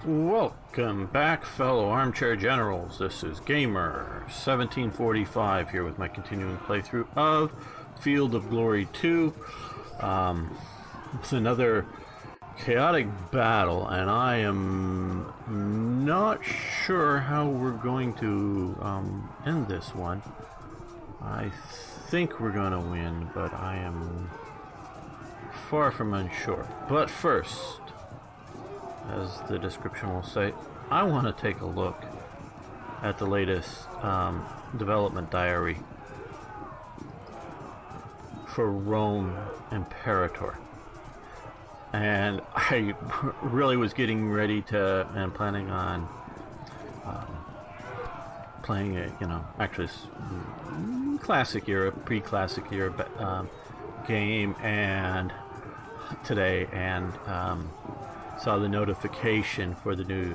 Welcome back, fellow armchair generals. This is Gamer1745 here with my continuing playthrough of Field of Glory 2. It's another chaotic battle, and I am not sure how we're going to end this one. I think we're going to win, but I am far from unsure. But first, as the description will say, I want to take a look at the latest development diary for Rome Imperator. And I really was getting ready to, and planning on playing a, actually classic era, pre-classic era game, and today, and saw the notification for the new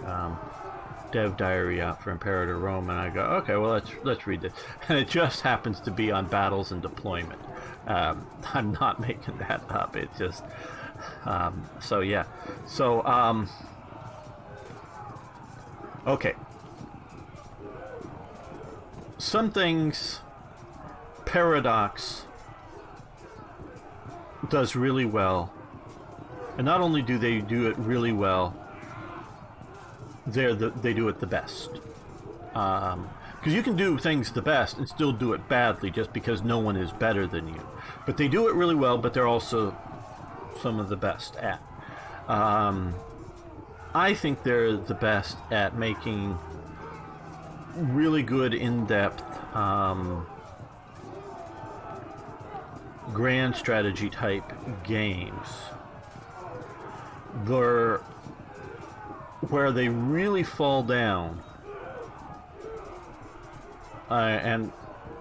dev diary out for Imperator Rome, and I go, okay, well, let's read this. And it just happens to be on battles and deployment. I'm not making that up. It's just so yeah. So okay. Some things Paradox does really well. And not only do they do it really well, they do it the best. Because you can do things the best and still do it badly just because no one is better than you. But they do it really well, but they're also some of the best at. I think they're the best at making really good, in-depth, grand strategy type games. Where they really fall down, and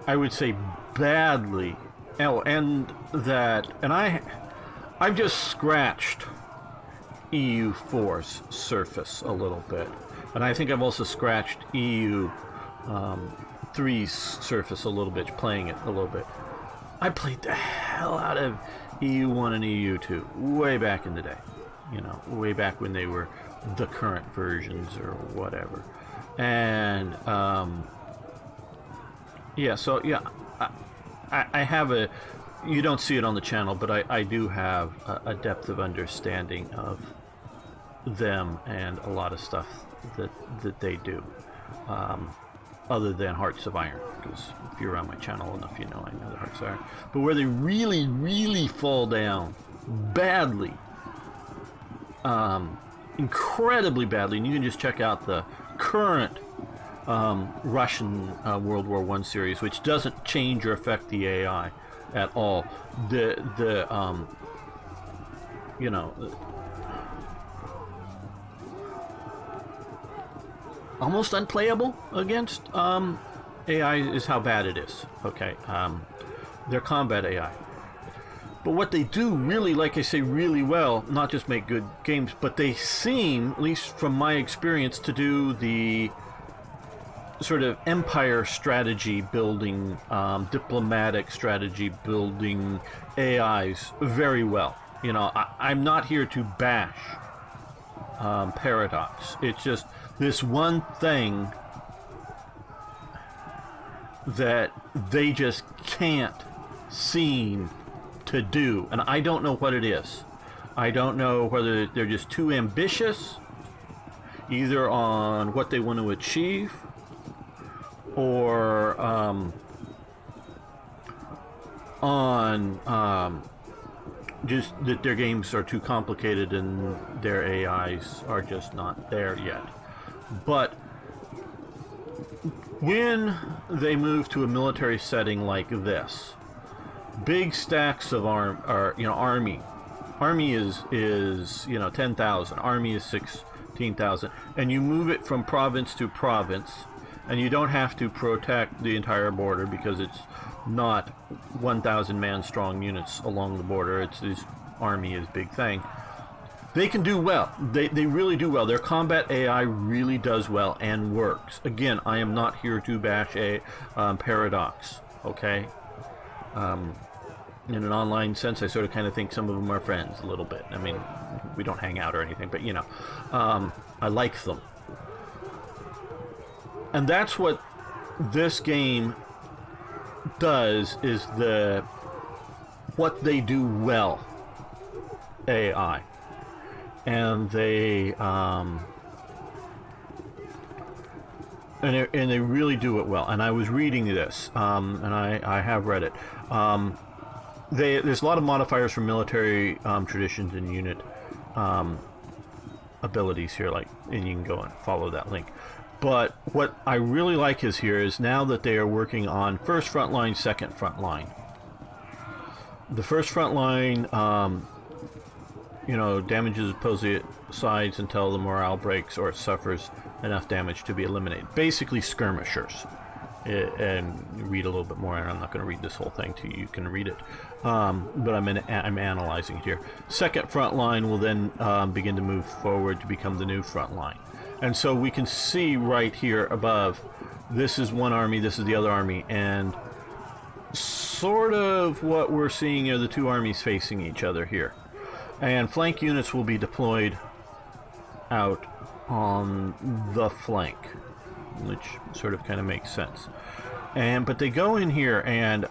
I would say badly. And I've just scratched EU4's surface a little bit, and I think I've also scratched EU3's surface a little bit, playing it a little bit. I played the hell out of EU1 and EU2 way back in the day. Way back when they were the current versions or whatever. And, yeah, so, yeah, I have you don't see it on the channel, but I do have a depth of understanding of them and a lot of stuff that they do. Other than Hearts of Iron, because if you're around my channel enough, I know the Hearts of Iron. But where they really, really fall down badly, incredibly badly, and you can just check out the current Russian World War I series, which doesn't change or affect the AI at all. Almost unplayable against AI is how bad it is. Okay, their combat AI. But what they do really, like I say, really well, not just make good games, but they seem, at least from my experience, to do the sort of empire strategy building, diplomatic strategy building AIs very well. I'm not here to bash Paradox. It's just this one thing that they just can't seem to do, and I don't know what it is. I don't know whether they're just too ambitious, either on what they want to achieve, or on just that their games are too complicated and their AIs are just not there yet. But when they move to a military setting like this, big stacks of army is 10,000, army is 16,000, and you move it from province to province, and you don't have to protect the entire border because it's not 1,000 man strong units along the border. It's this army is big thing. They can do well. They really do well. Their combat AI really does well and works. Again, I am not here to bash a Paradox, okay? in an online sense, I sort of kind of think some of them are friends a little bit. I mean, we don't hang out or anything, but, you know, I like them. And that's what this game does, is what they do well, AI. And they and they really do it well. And I was reading this, and I have read it. There's a lot of modifiers for military traditions and unit abilities here, like, and you can go and follow that link. But what I really like is now that they are working on first front line, second front line. The first front line, you know, damages opposing sides until the morale breaks or it suffers enough damage to be eliminated. Basically skirmishers. And read a little bit more, and I'm not going to read this whole thing to you. You can read it. But I'm analyzing it here. Second front line will then begin to move forward to become the new front line. And so we can see right here above, this is one army, this is the other army, and sort of what we're seeing are the two armies facing each other here. And flank units will be deployed out on the flank, which sort of kind of makes sense. But they go in here, and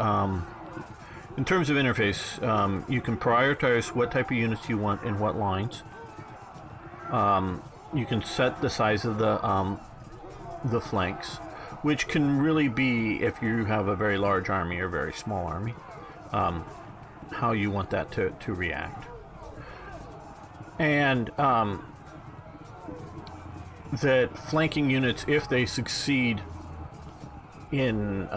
in terms of interface, you can prioritize what type of units you want in what lines. You can set the size of the flanks, which can really be, if you have a very large army or very small army, how you want that to react. And that flanking units, if they succeed in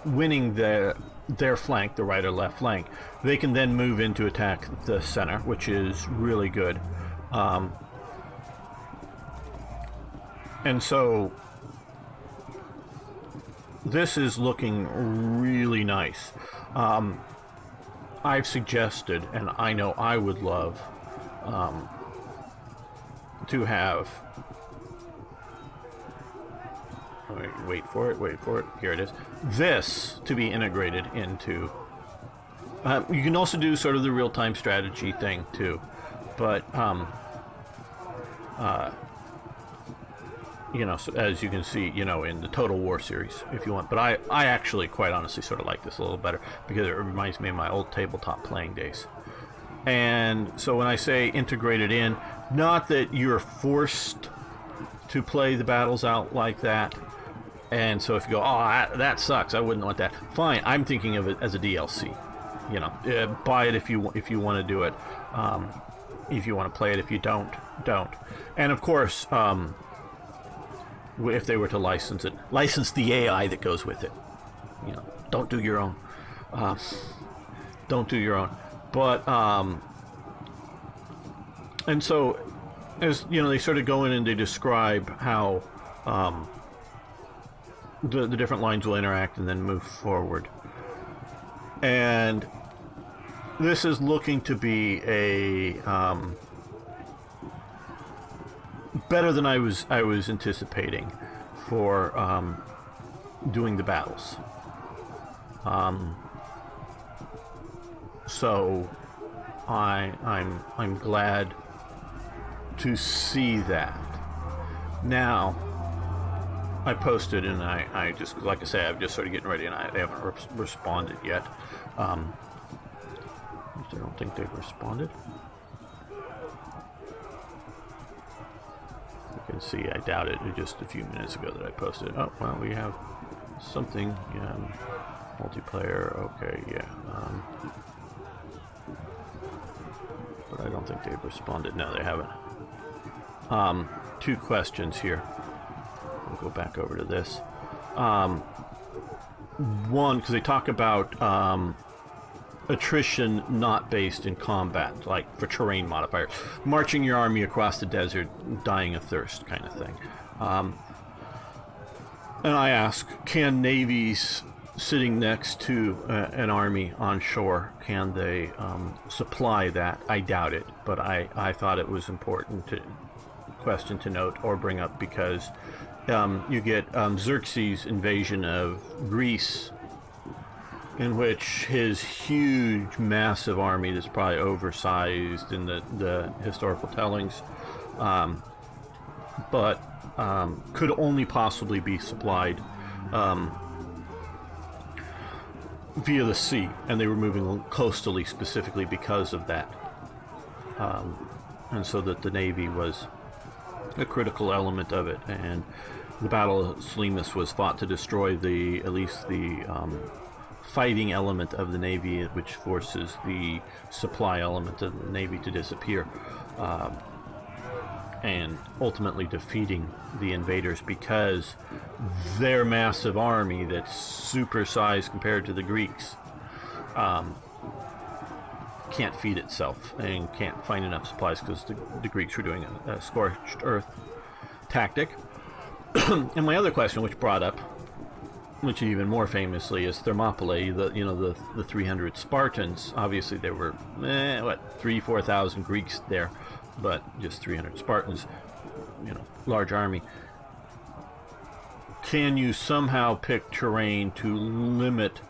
winning their flank, the right or left flank, they can then move in to attack the center, which is really good. And so this is looking really nice. I've suggested, and I know I would love to have, wait for it, here it is, this to be integrated into, you can also do sort of the real-time strategy thing too, but you know, so as you can see, you know, in the Total War series, if you want. But I actually, quite honestly, sort of like this a little better because it reminds me of my old tabletop playing days. And so when I say integrated in, not that you're forced to play the battles out like that. And so if you go, oh, that sucks, I wouldn't want that. Fine, I'm thinking of it as a DLC. You know, buy it if you want to do it. If you want to play it, if you don't. And of course, if they were to license it, license the AI that goes with it. You know, don't do your own. Don't do your own. But and so, as you know, they sort of go in and they describe how the different lines will interact and then move forward. And this is looking to be a better than I was anticipating for doing the battles. So I'm glad to see that. Now I posted, and I just, like I say, I'm just sort of getting ready, and I haven't responded yet. I don't think they've responded. You can see, I doubt it. Just a few minutes ago that I posted. Oh, well, we have something. Yeah, multiplayer. Okay, yeah. But I don't think they've responded. No, they haven't. Two questions here. We'll go back over to this. One, because they talk about attrition not based in combat, like for terrain modifiers, marching your army across the desert, dying of thirst, kind of thing. And I ask, can navies sitting next to an army on shore, can they supply that? I doubt it, but I thought it was important question to note or bring up, because you get Xerxes' invasion of Greece in which his huge, massive army that's probably oversized in the historical tellings, but could only possibly be supplied via the sea, and they were moving coastally specifically because of that. And so that the navy was a critical element of it, and the Battle of Salamis was fought to destroy at least the fighting element of the navy, which forces the supply element of the navy to disappear, and ultimately defeating the invaders, because their massive army that's supersized compared to the Greeks can't feed itself and can't find enough supplies, because the Greeks were doing a scorched earth tactic. And my other question, which brought up, which even more famously, is Thermopylae, the 300 Spartans. Obviously there were 3,000-4,000 Greeks there, but just 300 Spartans, large army. Can you somehow pick terrain to limit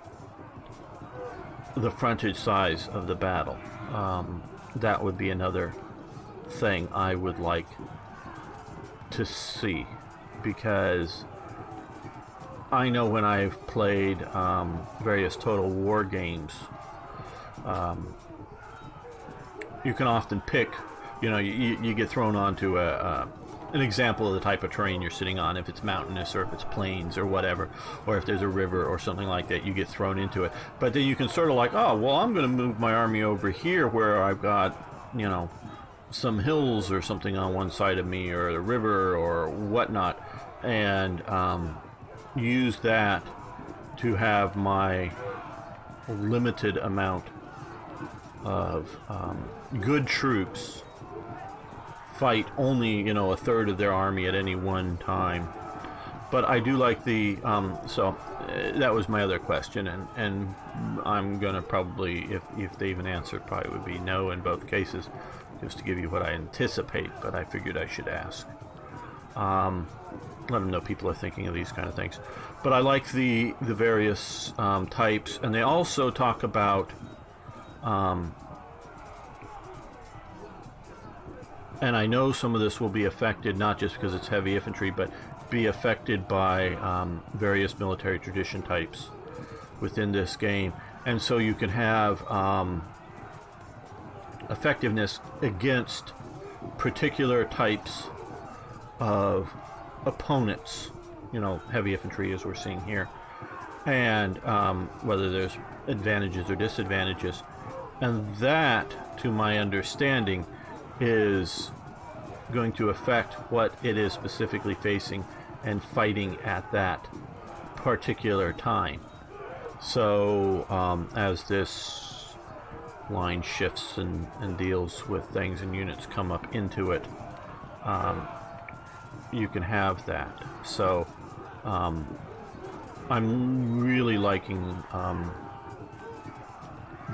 the frontage size of the battle? That would be another thing I would like to see, because I know when I've played various Total War games, you can often pick, you get thrown onto an example of the type of terrain you're sitting on, if it's mountainous or if it's plains or whatever, or if there's a river or something like that, you get thrown into it. But then you can sort of like, oh, well, I'm going to move my army over here where I've got, some hills or something on one side of me, or the river or whatnot, and use that to have my limited amount of good troops fight only, a third of their army at any one time. But I do like the so that was my other question, and I'm gonna probably, if they even answer, probably would be no in both cases, just to give you what I anticipate, but I figured I should ask. Let them know people are thinking of these kind of things. But I like the various types, and they also talk about and I know some of this will be affected, not just because it's heavy infantry, but be affected by various military tradition types within this game. And so you can have effectiveness against particular types of opponents, heavy infantry as we're seeing here, and whether there's advantages or disadvantages. And that, to my understanding, is going to affect what it is specifically facing and fighting at that particular time. So as this line shifts and deals with things and units come up into it, you can have that. So I'm really liking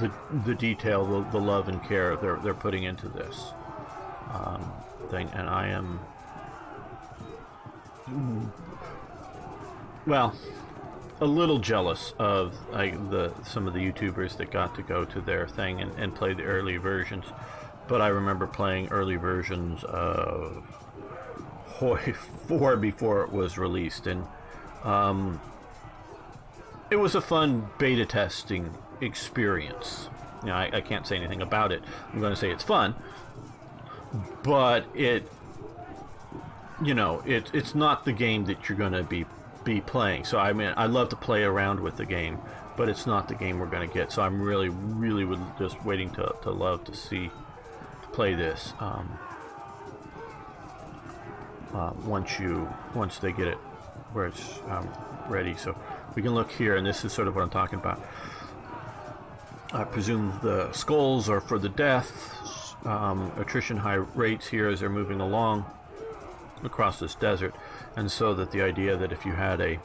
the detail, the love and care they're putting into this thing, and I am a little jealous of some of the YouTubers that got to go to their thing and play the early versions. But I remember playing early versions of Hoi 4 before it was released, and it was a fun beta testing experience. I can't say anything about it. I'm going to say it's fun, but it's not the game that you're going to be playing. So I mean, I love to play around with the game, but it's not the game we're going to get. So I'm really just waiting to love to play this once they get it where it's ready. So we can look here, and this is sort of what I'm talking about. I presume the skulls are for the death. Attrition high rates here as they're moving along across this desert, and so that the idea that if you had a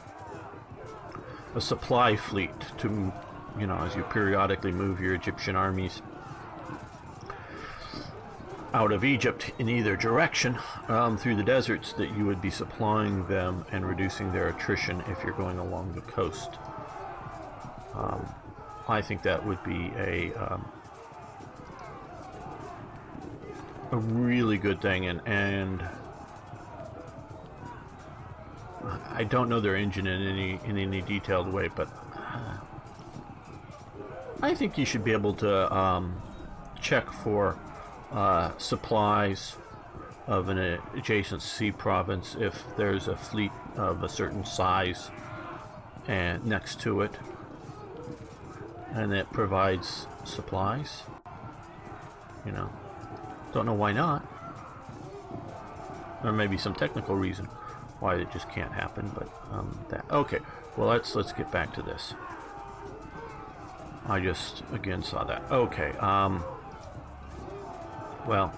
supply fleet to, as you periodically move your Egyptian armies out of Egypt in either direction through the deserts, that you would be supplying them and reducing their attrition if you're going along the coast. I think that would be a really good thing, and I don't know their engine in any detailed way, but I think you should be able to check for supplies of an adjacent sea province if there's a fleet of a certain size and next to it, and it provides supplies. You know, don't know why not. Or maybe some technical reason why it just can't happen, but that. Okay, well let's get back to this. I just again saw that. Okay, well,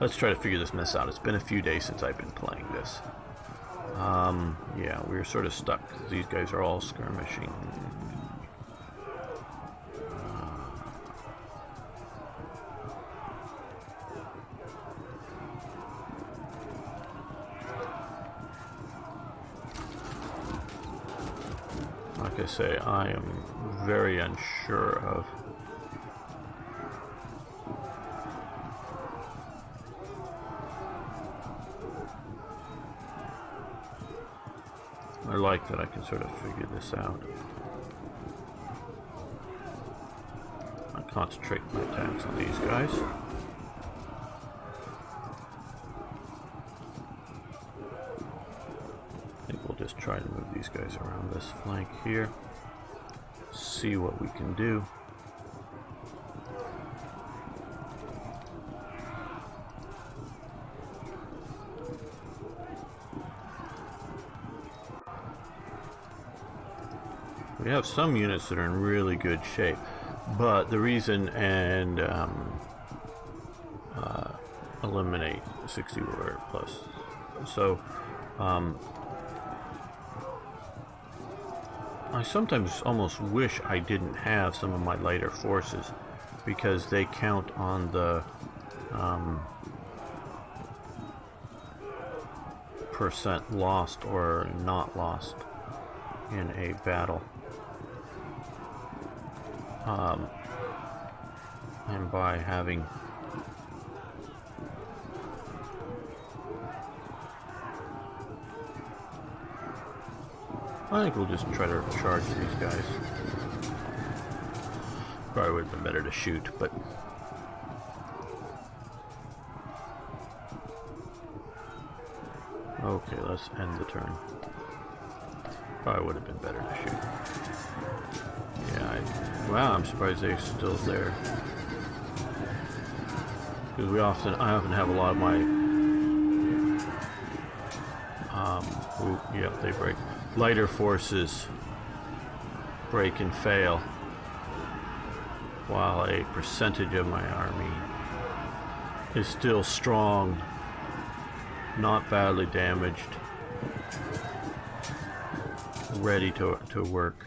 let's try to figure this mess out. It's been a few days since I've been playing this. Yeah, we're sort of stuck. These guys are all skirmishing. Like I say, I am very unsure of I like that I can sort of figure this out. I concentrate my attacks on these guys. I think we'll just try to move these guys around this flank here. See what we can do. We have some units that are in really good shape, but the reason and eliminate 60 warrior plus. So I sometimes almost wish I didn't have some of my lighter forces, because they count on the percent lost or not lost in a battle. And by having I think we'll just try to charge these guys. Probably would have been better to shoot, but okay, let's end the turn. Probably would have been better to shoot. Yeah, wow, I'm surprised they're still there. Because I often have a lot of my yep, they break. Lighter forces break and fail, while a percentage of my army is still strong, not badly damaged, ready to work.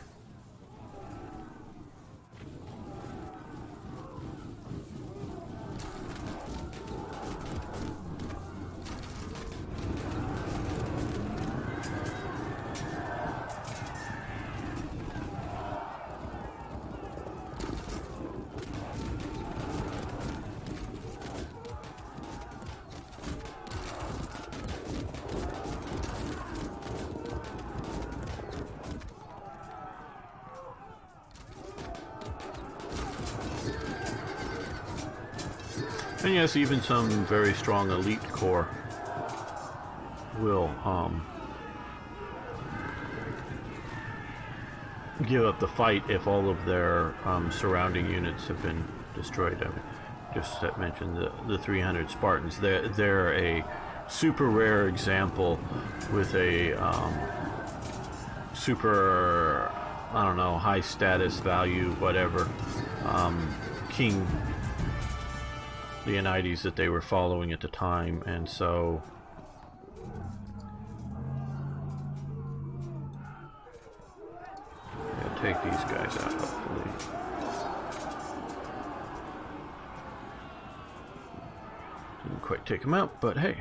And yes, even some very strong elite corps will give up the fight if all of their surrounding units have been destroyed. I mean, just to mention the 300 Spartans. They're a super rare example with a super, I don't know, high status value, whatever, king Leonidas that they were following at the time, and so yeah, take these guys out, hopefully. Didn't quite take them out, but hey,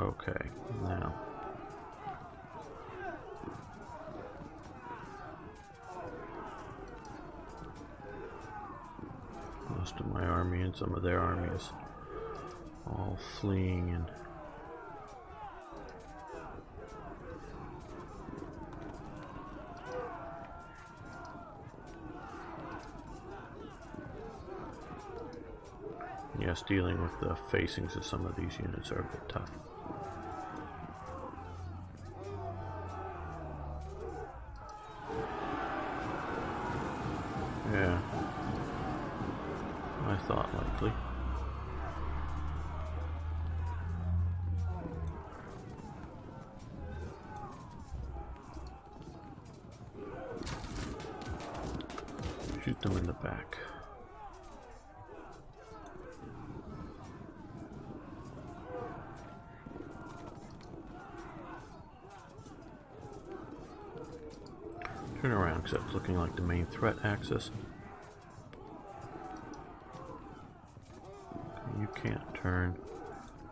Okay, now. Most of my army and some of their army is all fleeing and yes, dealing with the facings of some of these units are a bit tough. Yeah, I thought likely. Shoot them in the back. Turn around, because that's looking like the main threat axis. You can't turn.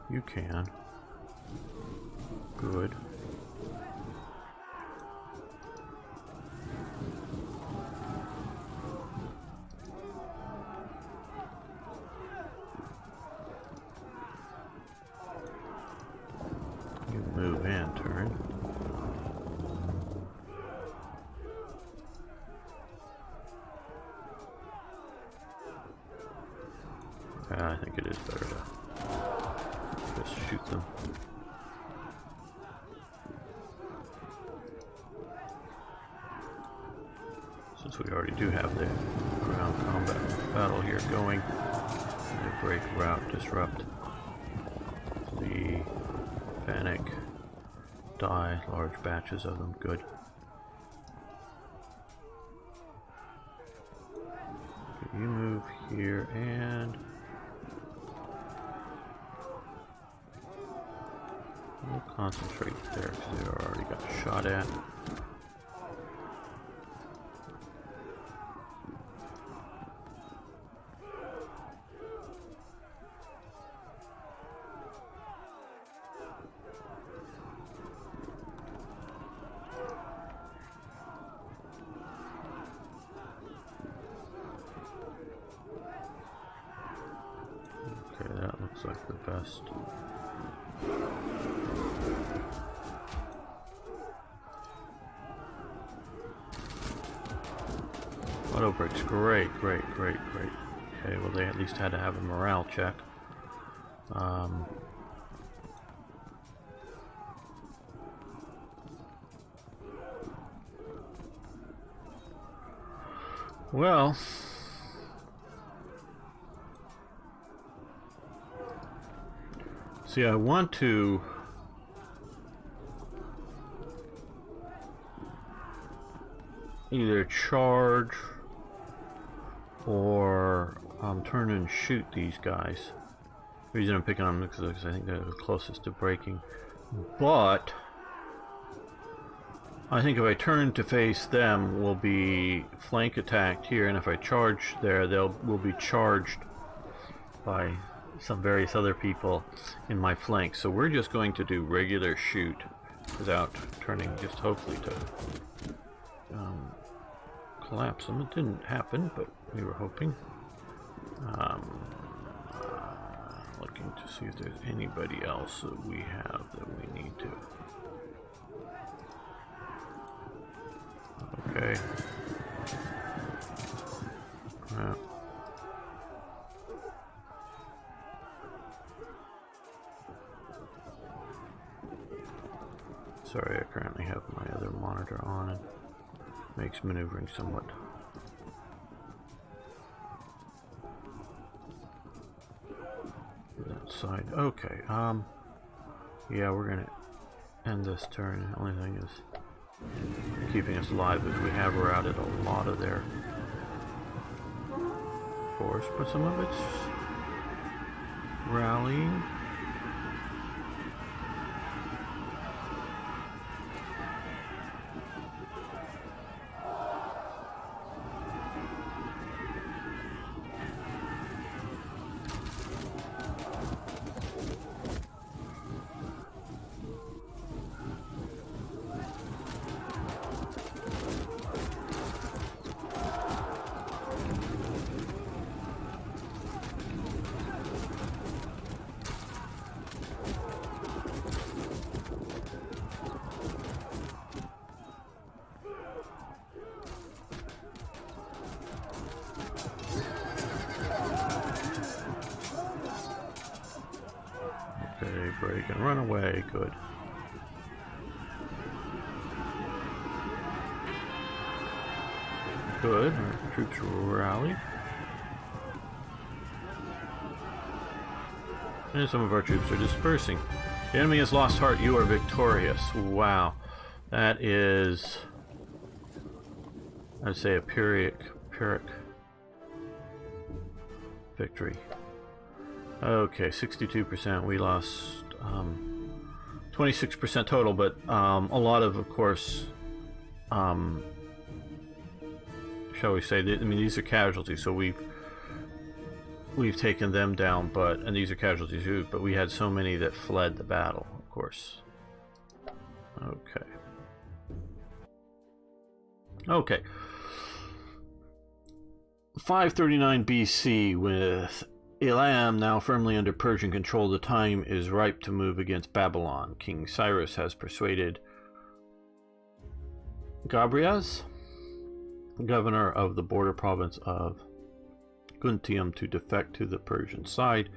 You can. Good. You move and turn. I think it is better to just shoot them. Since we already do have the ground combat battle here going, the break, rout, disrupt, flee, panic, die, large batches of them, good. Okay, you move here and we'll concentrate there because they already got shot at. Okay, that looks like the best. Auto breaks, great. Okay, well they at least had to have a morale check. Well, see, I want to either charge or turn and shoot these guys. The reason I'm picking on them is because I think they're the closest to breaking. But I think if I turn to face them, we'll be flank attacked here, and if I charge there, we'll be charged by some various other people in my flank. So we're just going to do regular shoot without turning, just hopefully to collapse them. It didn't happen, but we were hoping. Looking to see if there's anybody else that we have that we need to. Okay. Sorry, I currently have my other monitor on and makes maneuvering somewhat that side. Okay, yeah, we're gonna end this turn. The only thing is keeping us alive is we have routed a lot of their force, but some of it's rallying. where you can run away. Good. Good. Our troops rally. And some of our troops are dispersing. The enemy has lost heart. You are victorious. Wow. That is, I'd say, a Pyrrhic victory. Okay, 62%. We lost 26% total, but a lot of course, shall we say, I mean, these are casualties, so we've taken them down, and these are casualties too, but we had so many that fled the battle, of course. Okay. Okay. 539 BC, with Elam now firmly under Persian control, the time is ripe to move against Babylon. King Cyrus has persuaded Gabrias, governor of the border province of Guntium, to defect to the Persian side.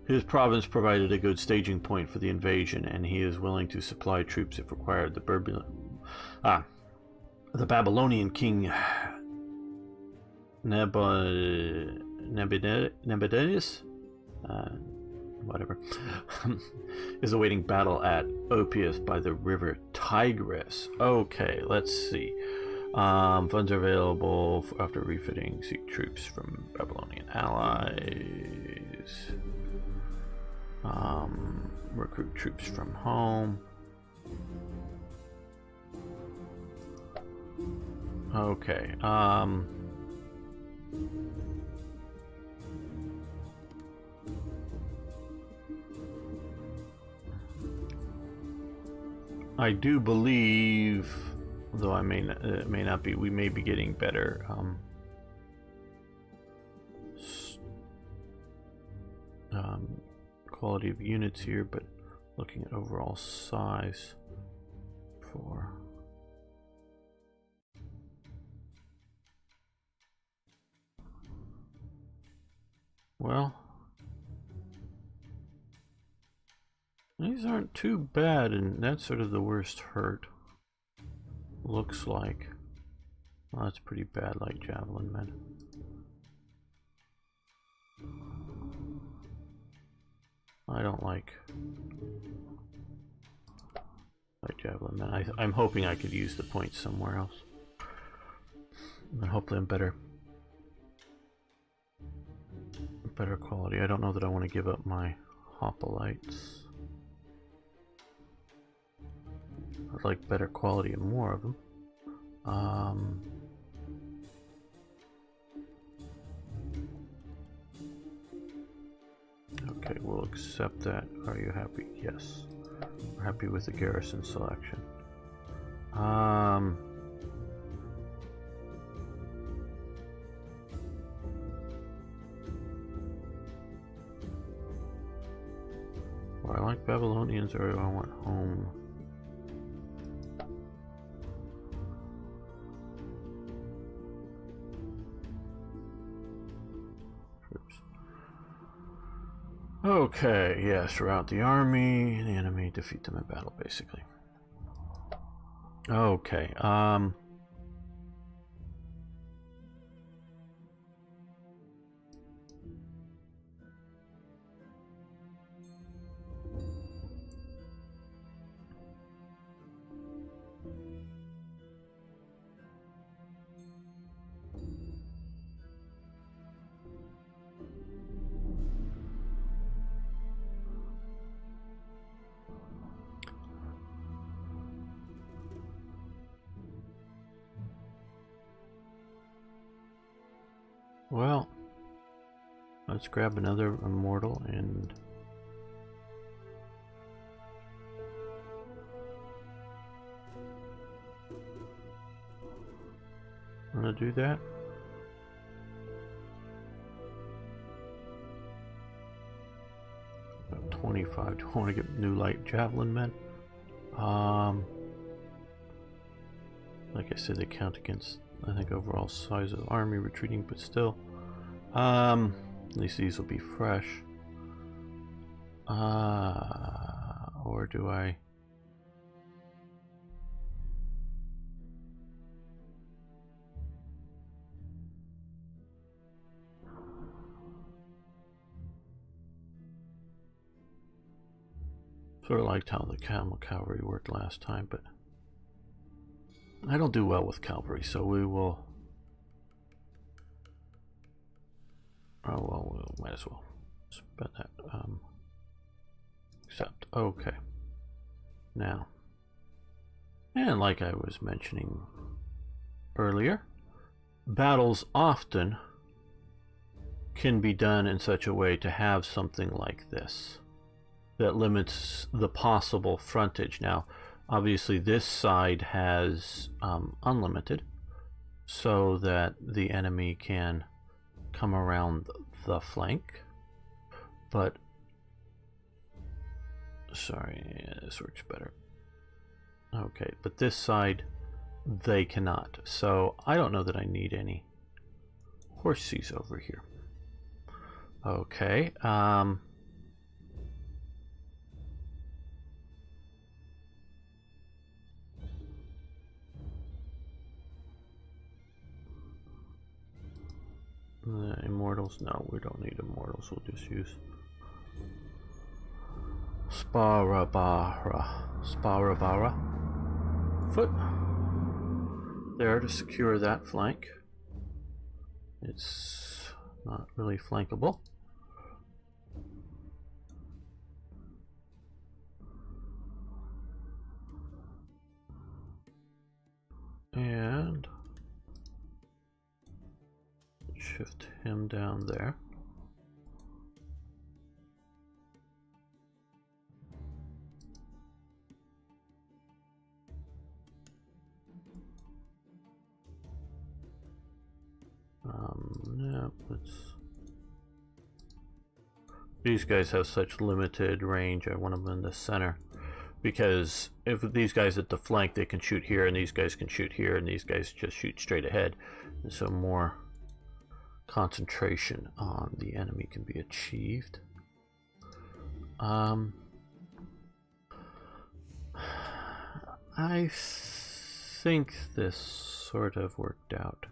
His province provided a good staging point for the invasion, and he is willing to supply troops if required. The Babylonian king Nabonidus, whatever, is awaiting battle at Oppius by the river Tigris. Okay, let's see. Funds are available after refitting. Seek troops from Babylonian allies. Recruit troops from home. Okay. I do believe, though I may not be, we may be getting better quality of units here, but looking at overall size for well, these aren't too bad, and that's sort of the worst hurt. Looks like. Well, that's pretty bad, like javelin men. I don't like javelin men. I'm hoping I could use the points somewhere else. And hopefully I'm better quality. I don't know that I want to give up my hoplites. I'd like better quality and more of them. Okay, we'll accept that. Are you happy? Yes. We're happy with the garrison selection. Do I like Babylonians, or do I want home? Okay, yes, rout the army, the enemy, defeat them in battle, basically. Okay, well, let's grab another immortal and I'm gonna do that. About 25. Do I want to get new light javelin men? Like I said, they count against, I think, overall size of the army retreating, but still. At least these will be fresh. Or do I? Sort of liked how the camel cavalry worked last time, but I don't do well with cavalry, so we will. Oh well, we might as well spend that. Accept. Okay. Now, and like I was mentioning earlier, battles often can be done in such a way to have something like this that limits the possible frontage. Now, obviously this side has unlimited, so that the enemy can come around the flank, but sorry, yeah, this works better. Okay, but this side they cannot, so I don't know that I need any horses over here. Okay, immortals? No, we don't need immortals. We'll just use Sparabara foot there to secure that flank. It's not really flankable. And shift him down there. Yeah, these guys have such limited range. I want them in the center, because if these guys at the flank, they can shoot here, and these guys can shoot here, and these guys just shoot straight ahead, and so more concentration on the enemy can be achieved. I think this sort of worked out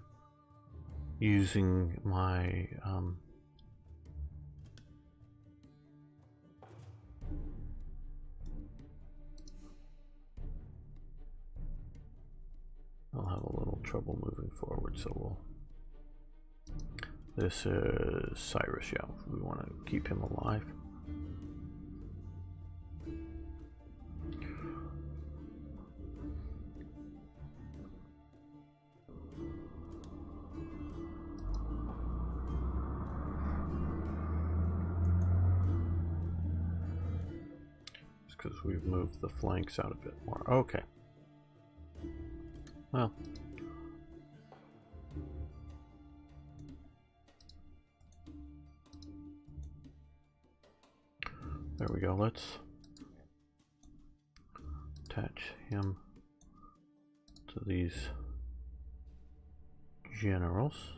using my I'll have a little trouble moving forward, so we'll. This is Cyrus, yeah, we want to keep him alive. Just because we've moved the flanks out a bit more. Okay. Well. There we go. Let's attach him to these generals.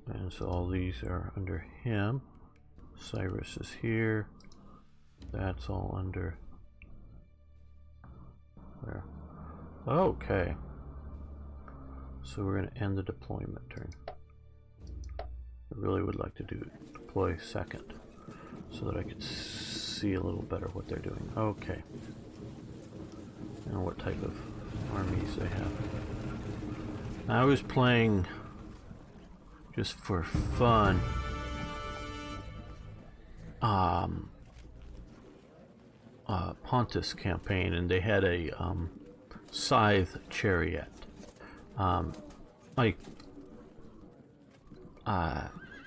And so all these are under him. Cyrus is here. That's all under there. Okay. So we're going to end the deployment turn. I really would like to deploy second, so that I could see a little better what they're doing. Okay. And what type of armies they have. I was playing just for fun. Pontus campaign, and they had a scythe chariot. Like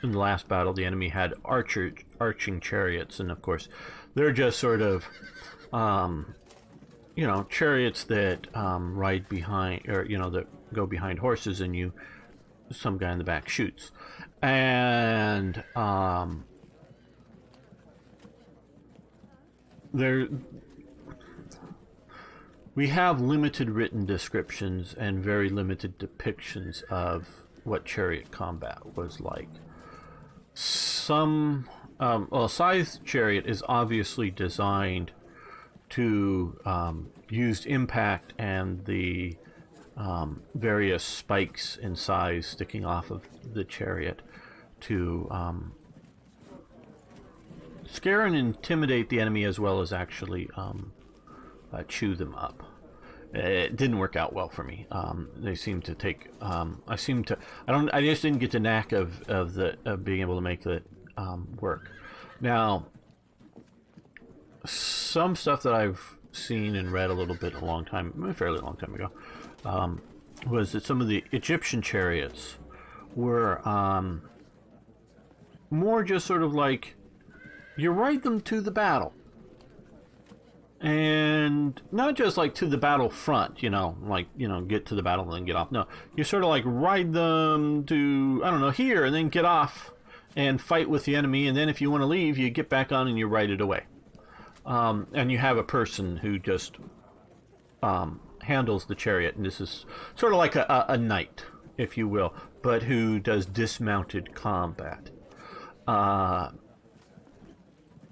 in the last battle, the enemy had arching chariots, and of course, they're just sort of, you know, chariots that ride behind, or you know, that go behind horses, and some guy in the back shoots, and we have limited written descriptions and very limited depictions of what chariot combat was like. Some well, a scythe chariot is obviously designed to use impact and the various spikes in size sticking off of the chariot to scare and intimidate the enemy as well as actually chew them up. It didn't work out well for me. They seem to take. I just didn't get the knack of being able to make it work. Now, some stuff that I've seen and read a little bit a fairly long time ago, was that some of the Egyptian chariots were more just sort of like you ride them to the battle. And not just like to the battlefront, get to the battle and then get off. No, you sort of like ride them to, I don't know, here and then get off and fight with the enemy. And then if you want to leave, you get back on and you ride it away. And you have a person who just handles the chariot. And this is sort of like a knight, if you will, but who does dismounted combat.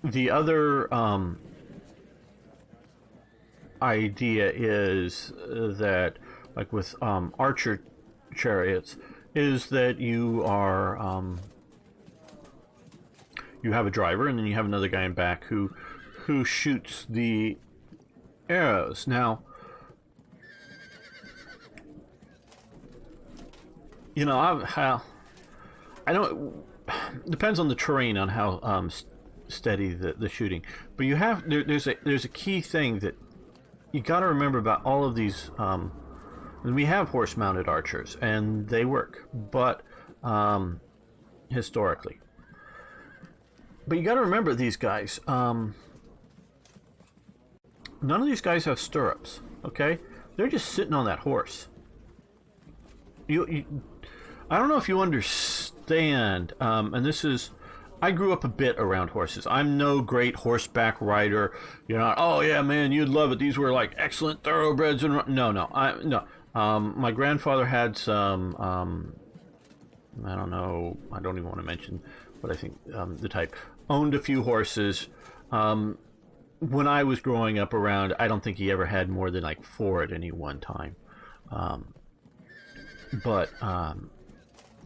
The other idea is that, like with archer chariots, is that you are you have a driver and then you have another guy in back who shoots the arrows. Now, I don't. Depends on the terrain on how steady the shooting, but you have there's a key thing that you got to remember about all of these. We have horse-mounted archers, and they work, but historically. But you got to remember these guys. None of these guys have stirrups. Okay, they're just sitting on that horse. I don't know if you understand, and this is. I grew up a bit around horses. I'm no great horseback rider. You're not, oh yeah, man, you'd love it. These were like excellent thoroughbreds. No. My grandfather had some, I don't know, I don't even want to mention what I think the type. Owned a few horses. When I was growing up around, I don't think he ever had more than like 4 at any one time.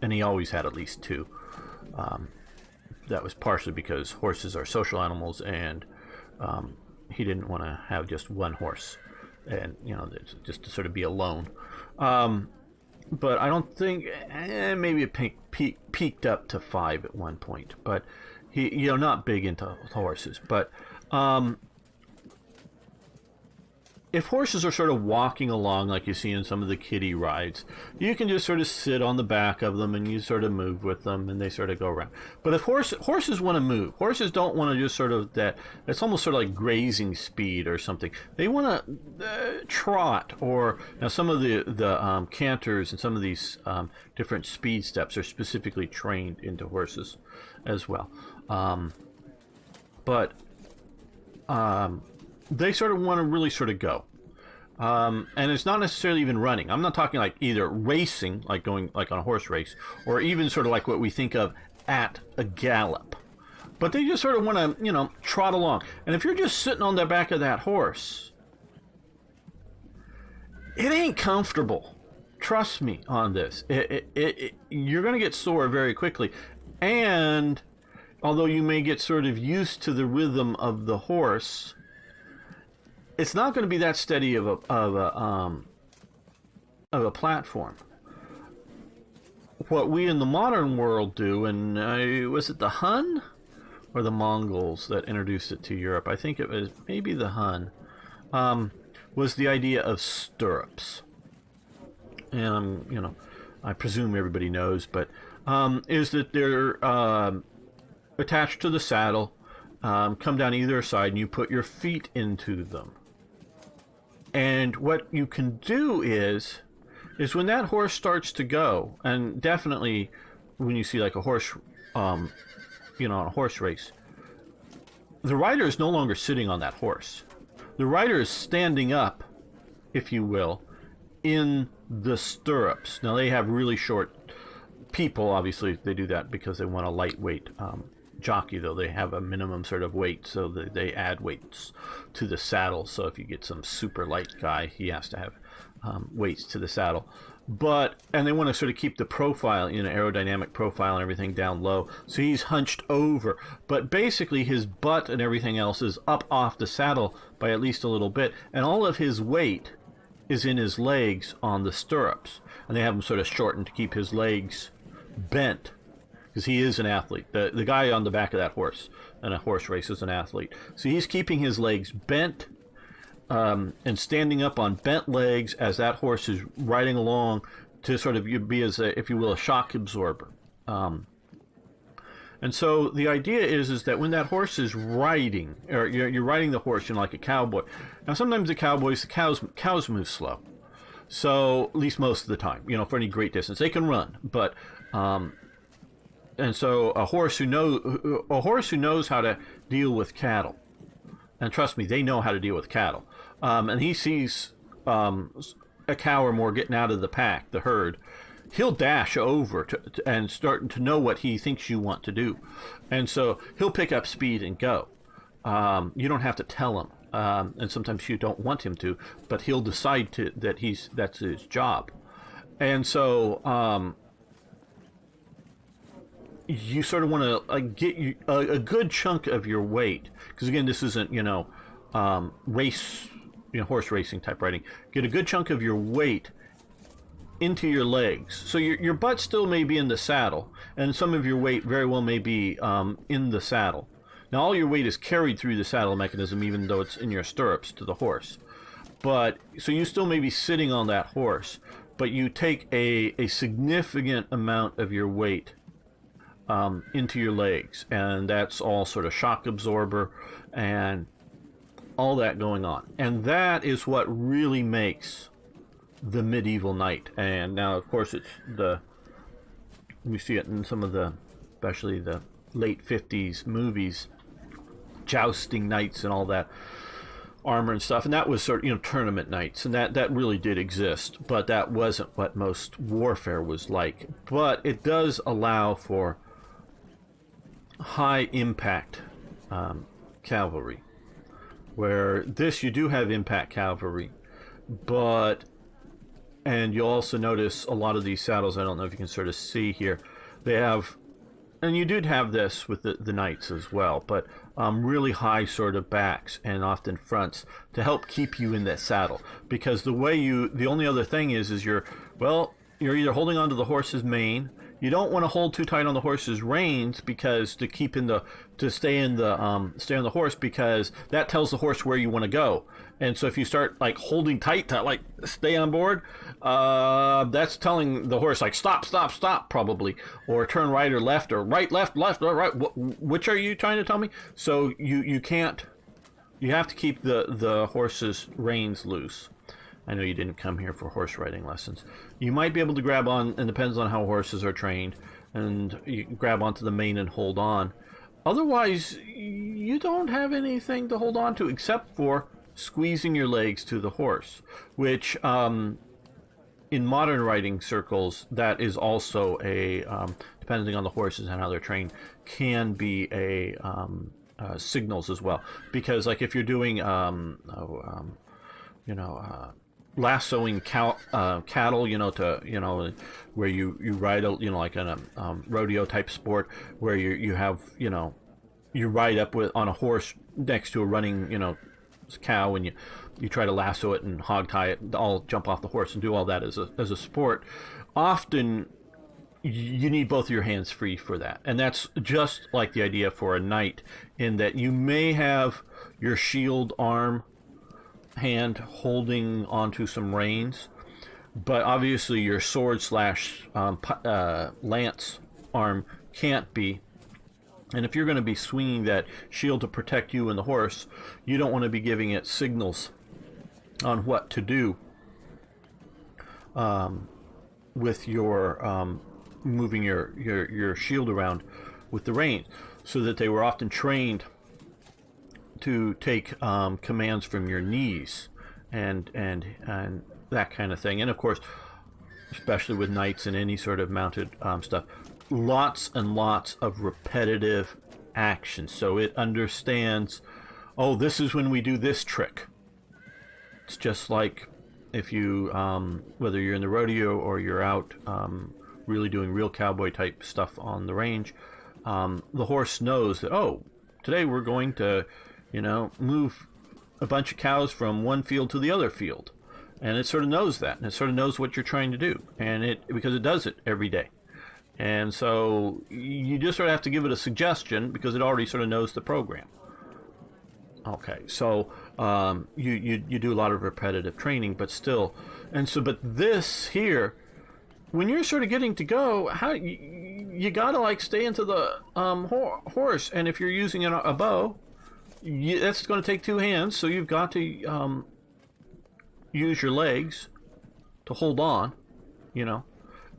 And he always had at least 2. That was partially because horses are social animals, and he didn't want to have just one horse, and just to sort of be alone. But I don't think maybe it peaked up to 5 at one point. But he, not big into horses. But if horses are sort of walking along like you see in some of the kiddie rides, you can just sort of sit on the back of them and you sort of move with them and they sort of go around. But if horses want to move, horses don't want to just sort of it's almost sort of like grazing speed or something. They want to trot, or some of the canters and some of these different speed steps are specifically trained into horses as well. But they sort of want to really sort of go. And it's not necessarily even running. I'm not talking like either racing, like going like on a horse race, or even sort of like what we think of at a gallop. But they just sort of want to, trot along. And if you're just sitting on the back of that horse, it ain't comfortable. Trust me on this. You're going to get sore very quickly. And although you may get sort of used to the rhythm of the horse, it's not going to be that steady of a platform. What we in the modern world do, and was it the Hun or the Mongols that introduced it to Europe? I think it was maybe the Hun. Was the idea of stirrups, and I presume everybody knows, but is that they're attached to the saddle, come down either side, and you put your feet into them. And what you can do is when that horse starts to go, and definitely when you see like a horse, on a horse race, the rider is no longer sitting on that horse. The rider is standing up, if you will, in the stirrups. Now they have really short people, obviously they do that because they want a lightweight jockey, though. They have a minimum sort of weight, so they add weights to the saddle. So if you get some super light guy, he has to have weights to the saddle. And they want to sort of keep the profile, aerodynamic profile and everything down low. So he's hunched over. But basically his butt and everything else is up off the saddle by at least a little bit. And all of his weight is in his legs on the stirrups. And they have him sort of shortened to keep his legs bent. Because he is an athlete. The guy on the back of that horse in a horse race is an athlete. So he's keeping his legs bent. And standing up on bent legs as that horse is riding along to sort of be as if you will, a shock absorber. And so the idea is that when that horse is riding, or you're riding the horse, like a cowboy. Now sometimes the cows move slow. So at least most of the time, for any great distance, they can run, but and so a horse who knows how to deal with cattle. And trust me, they know how to deal with cattle. And he sees a cow or more getting out of the pack, the herd. He'll dash over and start to know what he thinks you want to do. And so he'll pick up speed and go. You don't have to tell him. And sometimes you don't want him to, but he'll decide that's his job. And so you sort of want to get a good chunk of your weight. Because again, this isn't, race, horse racing type riding. Get a good chunk of your weight into your legs. So your butt still may be in the saddle, and some of your weight very well may be in the saddle. Now, all your weight is carried through the saddle mechanism, even though it's in your stirrups to the horse. So you still may be sitting on that horse, but you take a significant amount of your weight into your legs, and that's all sort of shock absorber and all that going on. And that is what really makes the medieval knight. And now, of course, we see it in some of especially the late 50s movies, jousting knights and all that armor and stuff. And that was sort of, tournament knights, and that really did exist, but that wasn't what most warfare was like. But it does allow for high impact cavalry, where you do have impact cavalry, and you'll also notice a lot of these saddles, I don't know if you can sort of see here, they have, and you did have this with the knights as well, but really high sort of backs and often fronts to help keep you in that saddle. Because the only other thing is you're either holding onto the horse's mane. You don't want to hold too tight on the horse's reins, because to stay on the horse, because that tells the horse where you want to go. And so if you start holding tight to stay on board, that's telling the horse stop probably, or turn right or left, or right, left, or right. Which are you trying to tell me? So you can't. You have to keep the horse's reins loose. I know you didn't come here for horse riding lessons. You might be able to grab on, and depends on how horses are trained, and you can grab onto the mane and hold on. Otherwise, you don't have anything to hold on to except for squeezing your legs to the horse, which in modern riding circles, that is also depending on the horses and how they're trained, can be signals as well. Because if you're doing lassoing cattle, where you ride like in a rodeo type sport, where you have you ride up on a horse next to a running cow, and you try to lasso it and hog tie it, all jump off the horse and do all that as a sport. Often you need both of your hands free for that, and that's just like the idea for a knight, in that you may have your shield arm hand holding onto some reins, but obviously your sword / lance arm can't be. And if you're going to be swinging that shield to protect you and the horse, you don't want to be giving it signals on what to do with your moving your shield around with the reins, so that they were often trained to take commands from your knees and that kind of thing. And of course, especially with knights and any sort of mounted stuff, lots and lots of repetitive action. So it understands, oh, this is when we do this trick. It's just like if you, whether you're in the rodeo or you're out really doing real cowboy type stuff on the range, the horse knows that, oh, today we're going to, move a bunch of cows from one field to the other field. And it sort of knows that, and it sort of knows what you're trying to do, because it does it every day. And so you just sort of have to give it a suggestion because it already sort of knows the program. Okay, so you do a lot of repetitive training, but still, but this here, when you're sort of getting to go, how you gotta like stay into the horse, and if you're using a bow, that's going to take two hands, so you've got to use your legs to hold on,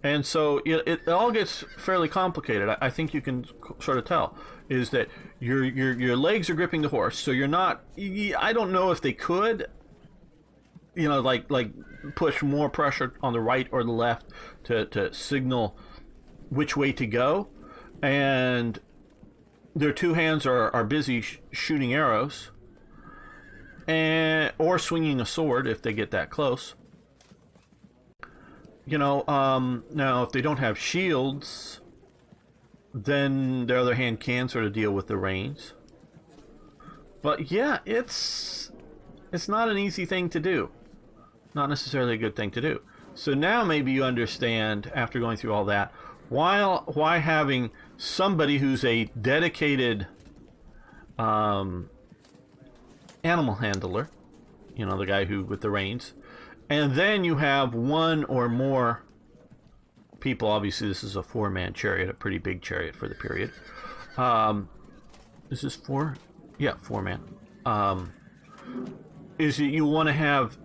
and so it all gets fairly complicated. I think you can sort of tell is that your legs are gripping the horse, so you're not. I don't know if they could, like push more pressure on the right or the left to signal which way to go, and their two hands are busy shooting arrows, or swinging a sword if they get that close. Now if they don't have shields, then their other hand can sort of deal with the reins. But yeah, it's not an easy thing to do. Not necessarily a good thing to do. So now maybe you understand, after going through all that, why having somebody who's a dedicated animal handler, the guy who with the reins, and then you have one or more people. Obviously, this is a 4-man chariot, a pretty big chariot for the period. Is this 4? Yeah, 4-man. Is that you want to have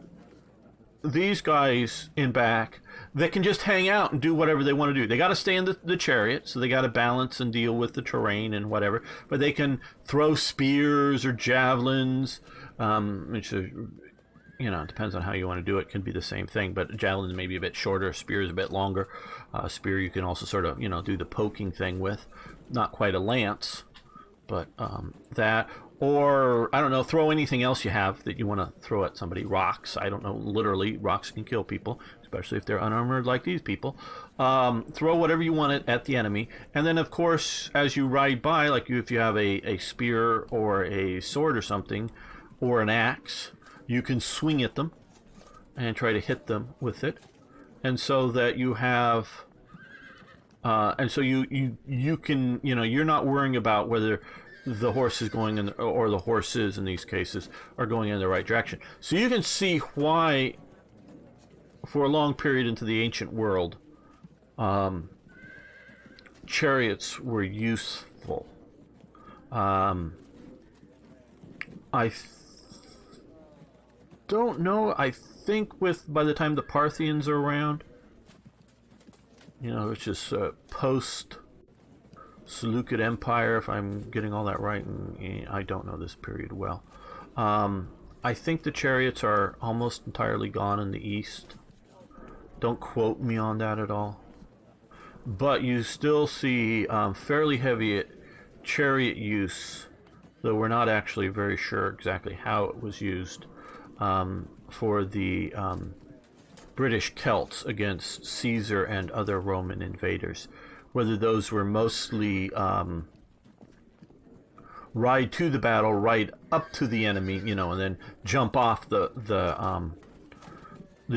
these guys in back that can just hang out and do whatever they want to do. They got to stay in the chariot, so they got to balance and deal with the terrain and whatever. But they can throw spears or javelins, which is, it depends on how you want to do it. Can be the same thing, but javelins may be a bit shorter, spear is a bit longer. Spear you can also sort of, do the poking thing with. Not quite a lance, but that. Or, I don't know, throw anything else you have that you want to throw at somebody. Rocks, I don't know, literally, rocks can kill people, especially if they're unarmored like these people. Throw whatever you want at the enemy. And then, of course, as you ride by, like if you have a spear or a sword or something, or an axe, you can swing at them and try to hit them with it. And so that you have... and so you can, you're not worrying about whether the horse is going in, or the horses in these cases are going in the right direction. So you can see why, for a long period into the ancient world, chariots were useful. I don't know. I think by the time the Parthians are around, which is post Seleucid Empire, if I'm getting all that right, and I don't know this period well. I think the chariots are almost entirely gone in the east. Don't quote me on that at all. But you still see fairly heavy chariot use, though we're not actually very sure exactly how it was used, for the British Celts against Caesar and other Roman invaders. Whether those were mostly ride to the battle, ride up to the enemy, and then jump off the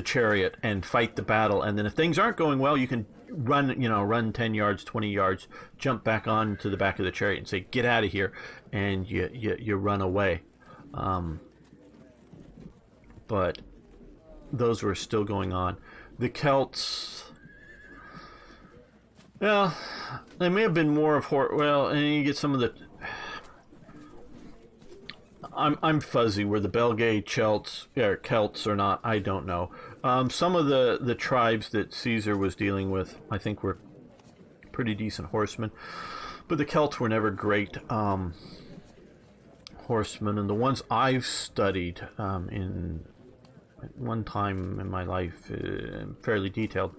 chariot and fight the battle. And then if things aren't going well, you can run 10 yards, 20 yards, jump back on to the back of the chariot and say, "Get out of here," and you run away. But those were still going on. The Celts... Well, they may have been more of and you get some of the... I'm fuzzy where the Belgae Celts or not, I don't know. Some of the tribes that Caesar was dealing with, I think, were pretty decent horsemen, but the Celts were never great horsemen. And the ones I've studied in one time in my life, fairly detailed,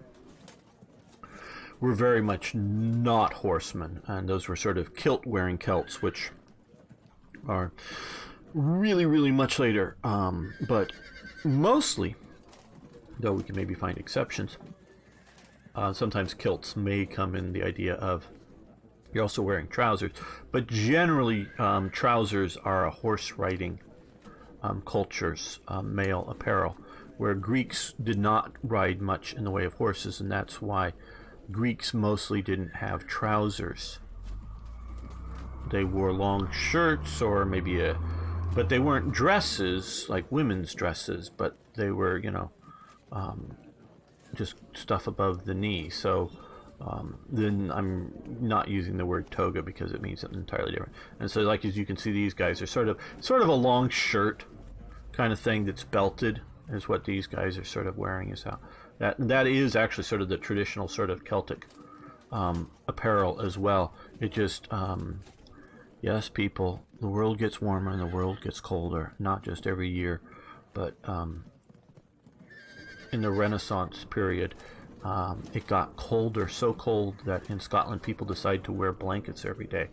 were very much not horsemen, and those were sort of kilt-wearing Celts, which are really, really much later. But mostly, though we can maybe find exceptions, sometimes kilts may come in the idea of you're also wearing trousers, but generally trousers are a horse-riding culture's male apparel, where Greeks did not ride much in the way of horses, and that's why Greeks mostly didn't have trousers. They wore long shirts, or maybe but they weren't dresses like women's dresses, but they were, you know, just stuff above the knee. So then I'm not using the word toga because it means something entirely different. And so, like, as you can see, these guys are sort of a long shirt kind of thing that's belted, is what these guys are sort of wearing. Is how that is actually sort of the traditional sort of Celtic apparel as well. It just yes, people, the world gets warmer and the world gets colder, not just every year, but in the Renaissance period, it got colder, so cold that in Scotland people decided to wear blankets every day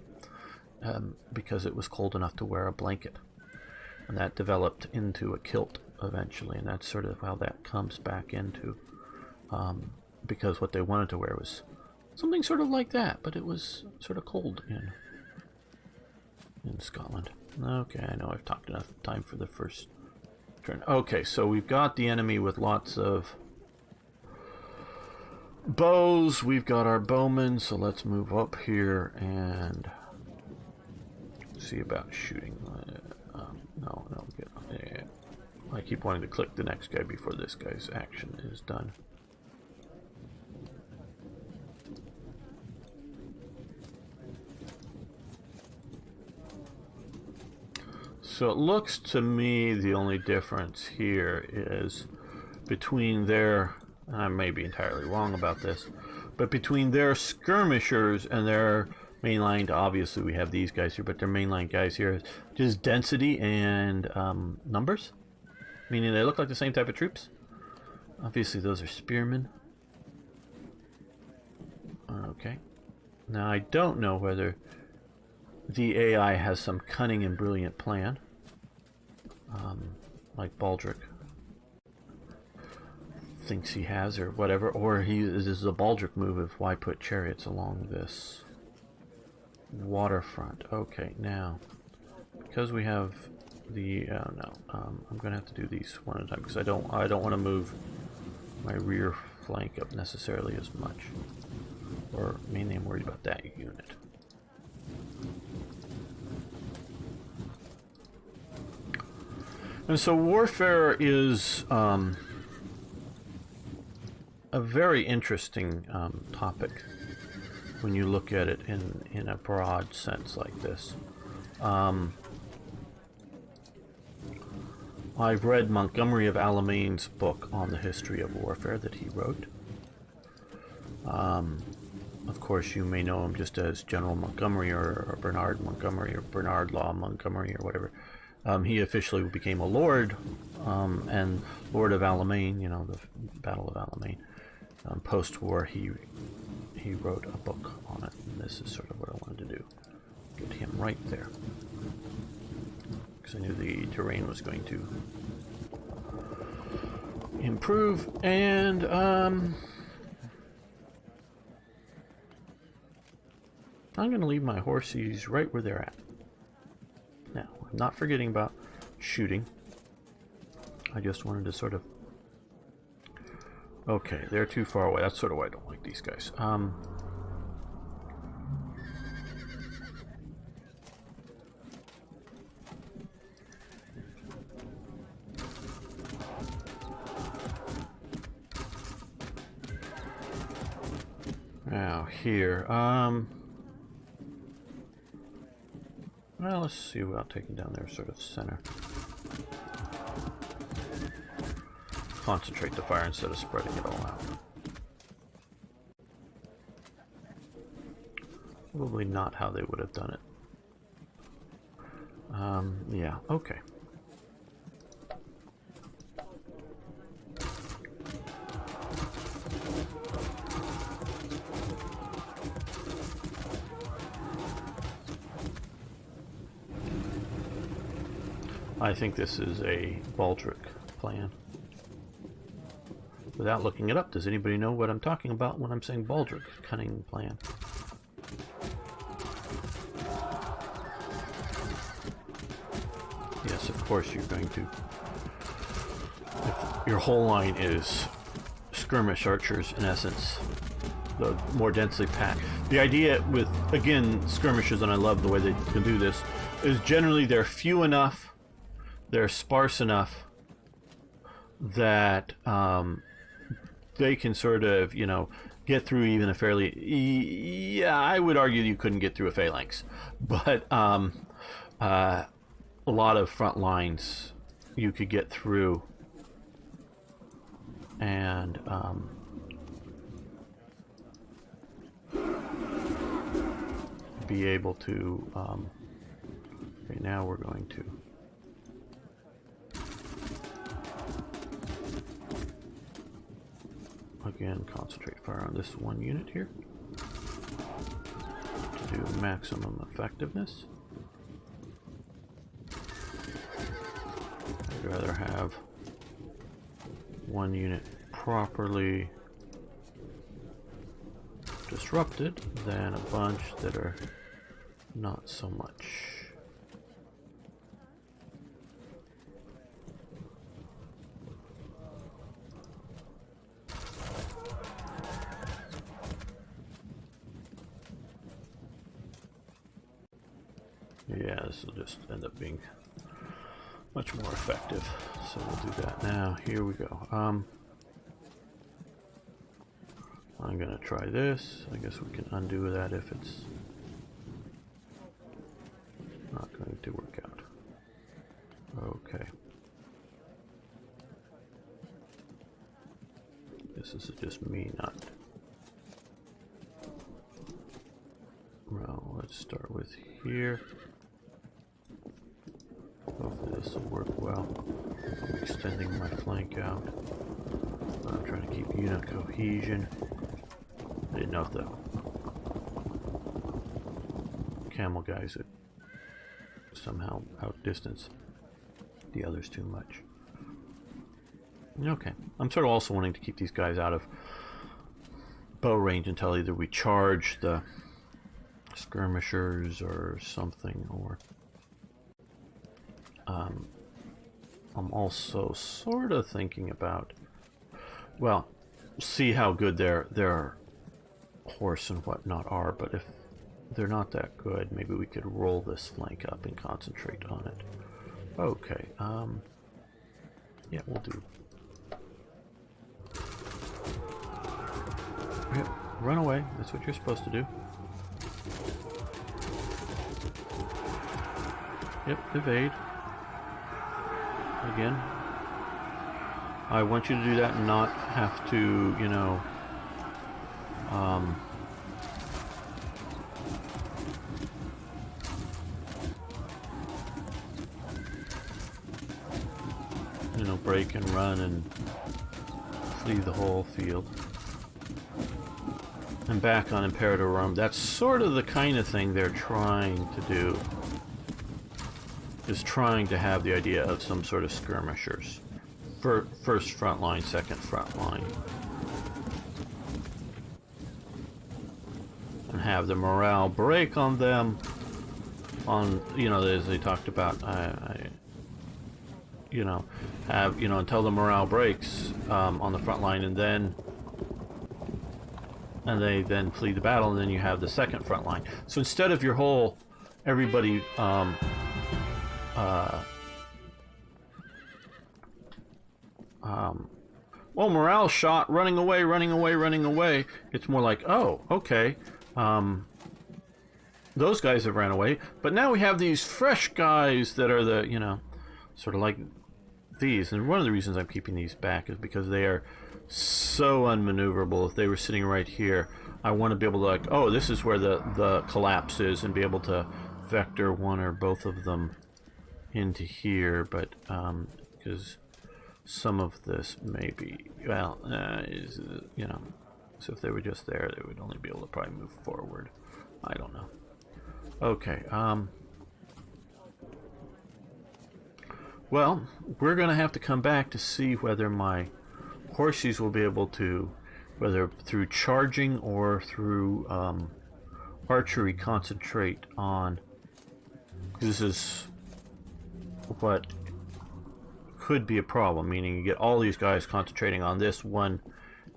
because it was cold enough to wear a blanket. And that developed into a kilt eventually, and that's sort of how that comes back into, because what they wanted to wear was something sort of like that, but it was sort of cold in Scotland. Okay, I know I've talked enough time for the first turn. Okay, so we've got the enemy with lots of bows. We've got our bowmen, so let's move up here and see about shooting. No, yeah. I keep wanting to click the next guy before this guy's action is done. So it looks to me the only difference here is between their, and I may be entirely wrong about this, but between their skirmishers and their mainline, obviously we have these guys here, but their mainline guys here is just density and numbers, meaning they look like the same type of troops. Obviously those are spearmen. Okay. Now I don't know whether the AI has some cunning and brilliant plan, like Baldric thinks he has, or whatever, or this is a Baldric move of why put chariots along this waterfront. Okay, now because we have the I'm gonna have to do these one at a time because I don't want to move my rear flank up necessarily as much, or mainly I'm worried about that unit. And so warfare is a very interesting topic when you look at it in a broad sense like this. I've read Montgomery of Alamain's book on the history of warfare that he wrote. Of course, you may know him just as General Montgomery or Bernard Montgomery or Bernard Law Montgomery or whatever. He officially became a lord, and Lord of Alamein, you know, the Battle of Alamein. Post-war, he wrote a book on it, and this is sort of what I wanted to do. Get him right there. Because I knew the terrain was going to improve, and I'm going to leave my horses right where they're at. Now, I'm not forgetting about shooting. I just wanted to sort of... Okay, they're too far away. That's sort of why I don't like these guys. Now, here, well, let's see about taking down their sort of center. Concentrate the fire instead of spreading it all out. Probably not how they would have done it. Yeah, okay. I think this is a Baldric plan. Without looking it up, does anybody know what I'm talking about when I'm saying Baldric cunning plan? Yes, of course you're going to. If your whole line is skirmish archers, in essence, the more densely packed. The idea with, again, skirmishes, and I love the way they can do this, is generally they're few enough, they're sparse enough that they can sort of, you know, get through even a fairly, yeah, I would argue you couldn't get through a phalanx, but a lot of front lines you could get through, and be able to, okay, now we're going to again concentrate fire on this one unit here to do maximum effectiveness. I'd rather have one unit properly disrupted than a bunch that are not so much. Yeah, this will just end up being much more effective. So we'll do that now. Here we go. I'm gonna try this. I guess we can undo that if it's not going to work out. Okay. This is just me not. Well, let's start with here. Hopefully this will work well. I'm extending my flank out. I'm trying to keep unit cohesion. I didn't know if the camel guys would somehow outdistance the others too much. Okay. I'm sort of also wanting to keep these guys out of bow range until either we charge the skirmishers or something, or I'm also sort of thinking about, well, see how good their horse and whatnot are, but if they're not that good, maybe we could roll this flank up and concentrate on it. Okay, yeah, we'll do. Yep, run away, that's what you're supposed to do. Yep, evade. Again. I want you to do that and not have to, you know, break and run and flee the whole field. And back on Imperator Rome, that's sort of the kind of thing they're trying to do. Is trying to have the idea of some sort of skirmishers. First front line, second front line. And have the morale break on them. On, you know, as they talked about, you know, have, you know, until the morale breaks on the front line, and they then flee the battle, and then you have the second front line. So instead of your whole, everybody, well, morale shot, running away. It's more like, oh, okay, those guys have ran away, but now we have these fresh guys that are the, you know, sort of like these. And one of the reasons I'm keeping these back is because they are so unmaneuverable. If they were sitting right here, I want to be able to, like, oh, this is where the collapse is, and be able to vector one or both of them into here. But because some of this may be, well, you know, so if they were just there, they would only be able to probably move forward. I don't know. Well, we're going to have to come back to see whether my horses will be able to, whether through charging or through archery, concentrate on. This is what could be a problem, meaning you get all these guys concentrating on this one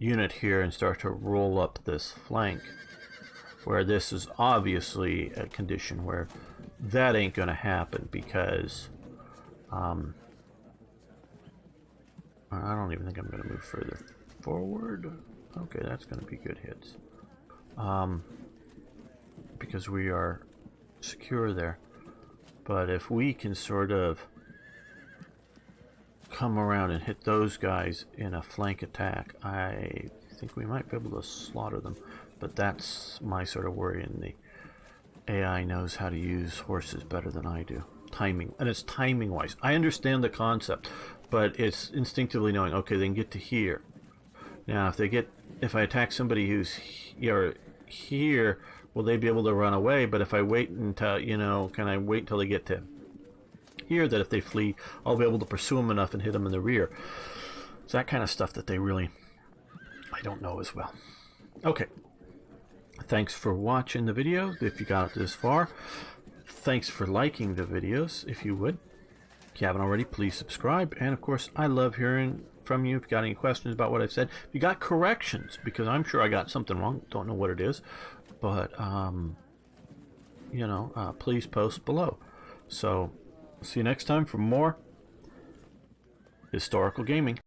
unit here and start to roll up this flank, where this is obviously a condition where that ain't going to happen, because I don't even think I'm going to move further forward. Okay, that's going to be good hits, because we are secure there. But if we can sort of come around and hit those guys in a flank attack, I think we might be able to slaughter them. But that's my sort of worry, and the AI knows how to use horses better than I do. Timing, and it's timing wise. I understand the concept, but it's instinctively knowing, okay, they can get to here. Now if I attack somebody who's here, will they be able to run away? But if I wait until, can I wait until they get to here, that if they flee, I'll be able to pursue them enough and hit them in the rear. It's that kind of stuff that I don't know as well. Okay. Thanks for watching the video, if you got it this far. Thanks for liking the videos, if you would. If you haven't already, please subscribe. And of course, I love hearing from you. If you got any questions about what I've said, if you got corrections, because I'm sure I got something wrong, don't know what it is, but please post below. So see you next time for more historical gaming.